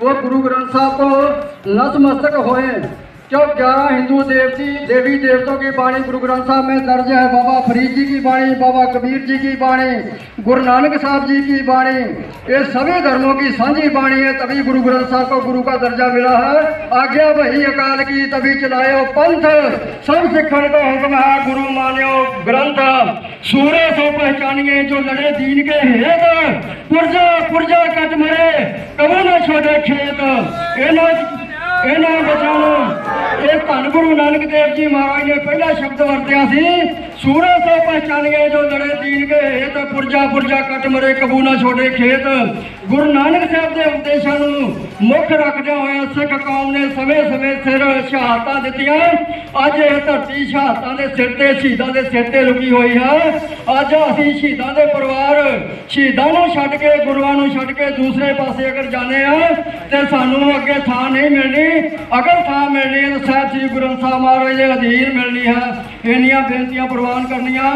वो गुरु ग्रंथ साहब को नतमस्तक होए। क्यों 11 हिंदू देवी देवताओं की वाणी गुरु ग्रंथ साहब में दर्ज है। बाबा फरीद जी की वाणी, बाबा कबीर जी की वाणी, गुरु नानक साहब जी की वाणी, ये सभी धर्मों की साझी वाणी है। तभी गुरु ग्रंथ साहब को गुरु का दर्जा मिला है। आज्ञा वही अकाल की तभी चलायो पंथ, सब सिखण को हुक्म है गुरु मान्यो ग्रंथ। सूरे सो पहचानिए जो लड़े दीन के हेत, पुरजा पुरजा कट मरे कबो न छोड़े खेत। इन्हों बचानो एक धन गुरु नानक देव जी महाराज ने पहला शब्द वरत्या सी, सूरज से पहचान गए जो लड़े दीन के हेत, पुरजा पुरजा कट मरे कबू ना छोड़े खेत। गुरु नानक साहब के उपदेशों को मुख रखदे होए सिख कौम ने समय समय सिर शहादतां दित्तियां। अज यह धरती शहादतां दे सिर ते शहीदां दे सिर ते रुकी हुई है। अज असीं शहीदां दे परिवार शहीदां नूं छड्ड के गुरुआं नूं छड्ड के दूसरे पासे अगर जाने ते सानूं अगे थां नहीं मिलनी। अगर थां मिलनी है तो साहब श्री गुरु ग्रंथ साहब महाराज के अधीन मिलनी है। इन्नियां बेनतियां प्रवान करनियां।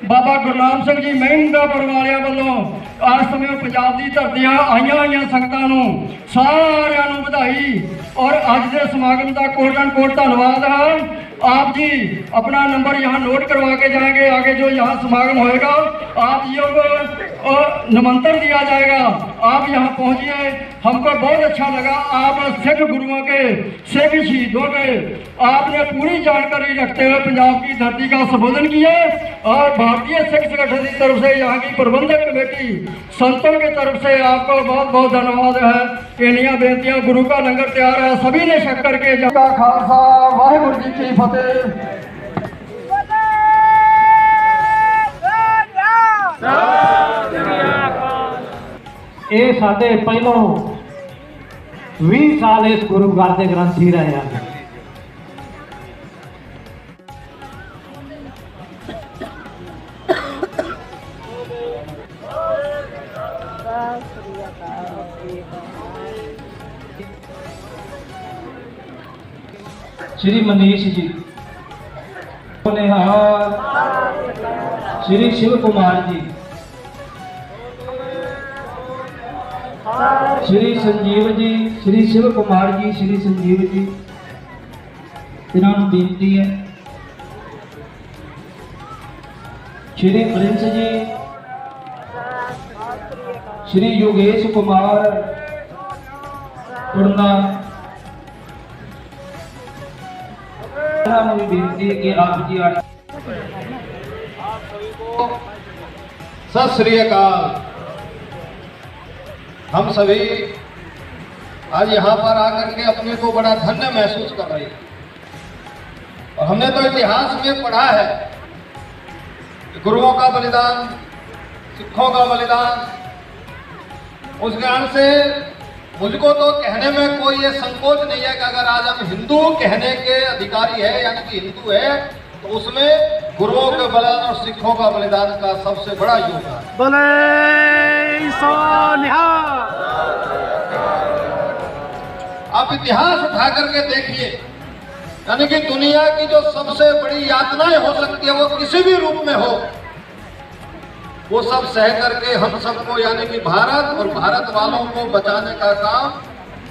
बाबा गुरनाम सिंह जी महिंदा वालियां वालों आज समय पंजाब की धरतियां आईयां होईयां संगतां नूं सारियां नूं बधाई और अज के समागम का कोट एंड कोट धन्यवाद है। आप जी अपना नंबर यहाँ नोट करवा के जाएंगे। आगे जो यहाँ समागम होएगा आप जी को निमंत्रण दिया जाएगा। आप यहाँ पहुँचिए। हमको बहुत अच्छा लगा। आप सिख गुरुओं के सिख शहीदों के आपने पूरी जानकारी रखते हुए पंजाब की धरती का संबोधन किया और भारतीय सिख संगठन की तरफ से यहाँ की प्रबंधक कमेटी संतों की तरफ से आपको बहुत बहुत धन्यवाद है। इन्नियां बेनतियां गुरु का लंगर तैयार है, सभी ने छक करके जपा खालसा वाहिगुरू जी की फतेह। ये साडे पहलों 20 साल इस गुरु घर के ग्रंथी रहे हैं। श्री मनीष जी निहाल, श्री शिव कुमार जी, श्री संजीव जी, श्री शिव कुमार जी, श्री संजीव जी इन्होंने बेनती है। श्री प्रिंस जी, श्री योगेश कुमार टुरना भी बेनती है कि आप जी सत श्री अकाल। हम सभी आज यहाँ पर आकर के अपने को बड़ा धन्य महसूस कर रहे हैं और हमने तो इतिहास में पढ़ा है कि गुरुओं का बलिदान, सिखों का बलिदान, उस ज्ञान से मुझको तो कहने में कोई ये संकोच नहीं है कि अगर आज हम हिंदू कहने के अधिकारी है यानी कि हिंदू है तो उसमें गुरुओं के बलिदान और सिखों का बलिदान का सबसे बड़ा योगदान। बोले सोनिया। आप इतिहास उठा करके देखिए, यानी कि दुनिया की जो सबसे बड़ी यातनाएं हो सकती है वो किसी भी रूप में हो, वो सब सह करके हम सबको यानी कि भारत और भारत वालों को बचाने का काम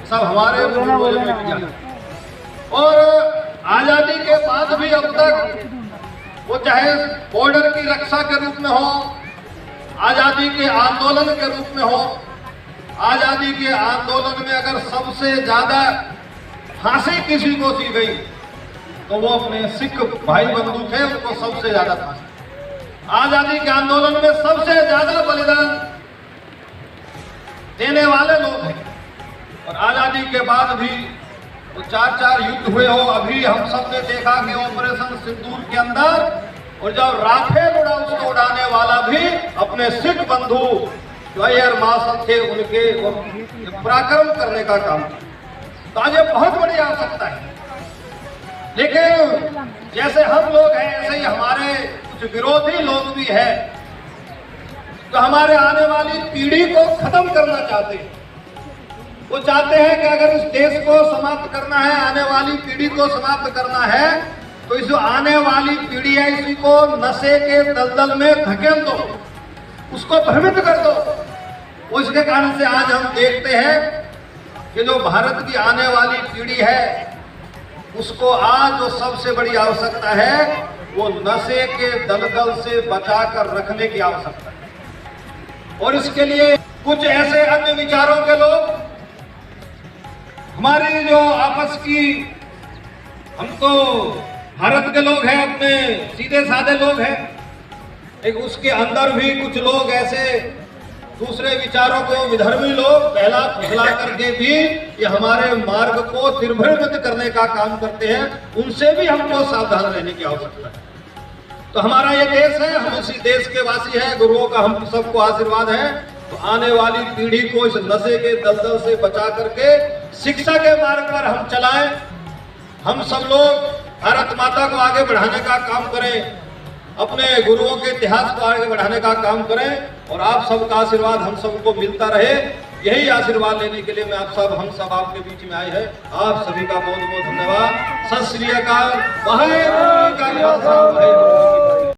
सब हमारे पूर्वजों ने किया। और आजादी के बाद भी अब तक वो चाहे बॉर्डर की रक्षा के रूप में हो, आजादी के आंदोलन के रूप में हो, आजादी के आंदोलन में अगर सबसे ज्यादा फांसी किसी को दी गई तो वो अपने सिख भाई बंधु थे, उनको सबसे ज्यादा फांसी। आजादी के आंदोलन में सबसे ज्यादा बलिदान देने वाले लोग हैं और आजादी के बाद भी वो 4 युद्ध हुए हो। अभी हम सब ने देखा कि ऑपरेशन सिंदूर के अंदर और जब राफेल उड़ा उसको उड़ाने वाला भी अपने सिख बंधु जो एयर मार्शल थे उनके पराक्रम करने का काम। तो आज ये बहुत बड़ी आवश्यकता है। लेकिन जैसे हम लोग हैं ऐसे ही हमारे कुछ विरोधी लोग भी हैं जो हमारे आने वाली पीढ़ी को खत्म करना चाहते हैं। वो चाहते हैं कि अगर इस देश को समाप्त करना है, आने वाली पीढ़ी को समाप्त करना है तो इस आने वाली पीढ़ी है इसी को नशे के दलदल में धकेल दो, उसको भ्रमित कर दो। उसके कारण से आज हम देखते हैं कि जो भारत की आने वाली पीढ़ी है उसको आज जो सबसे बड़ी आवश्यकता है वो नशे के दलदल से बचाकर रखने की आवश्यकता है। और इसके लिए कुछ ऐसे अन्य विचारों के लोग, हमारी जो आपस की, हम तो भारत के लोग हैं, अपने सीधे साधे लोग हैं, एक उसके अंदर भी कुछ लोग ऐसे दूसरे विचारों को विधर्मी लोग पहला फुसला करके भी ये हमारे मार्ग को तिरभ्रमित करने का काम करते हैं। उनसे भी हमको सावधान रहने की आवश्यकता है। तो हमारा ये देश है, हम उसी देश के वासी हैं, गुरुओं का हम सबको आशीर्वाद है। तो आने वाली पीढ़ी को इस नशे के दलदल से बचा करके शिक्षा के मार्ग पर हम चलाएं। हम सब लोग भारत माता को आगे बढ़ाने का काम करें, अपने गुरुओं के इतिहास को आगे बढ़ाने का काम करें और आप सबका आशीर्वाद हम सबको मिलता रहे। यही आशीर्वाद लेने के लिए मैं हम सब आपके बीच में आए हैं। आप सभी का बहुत बहुत धन्यवाद। सत श्री अकाल। वाहेगुरु जी का खालसा, वाहेगुरु।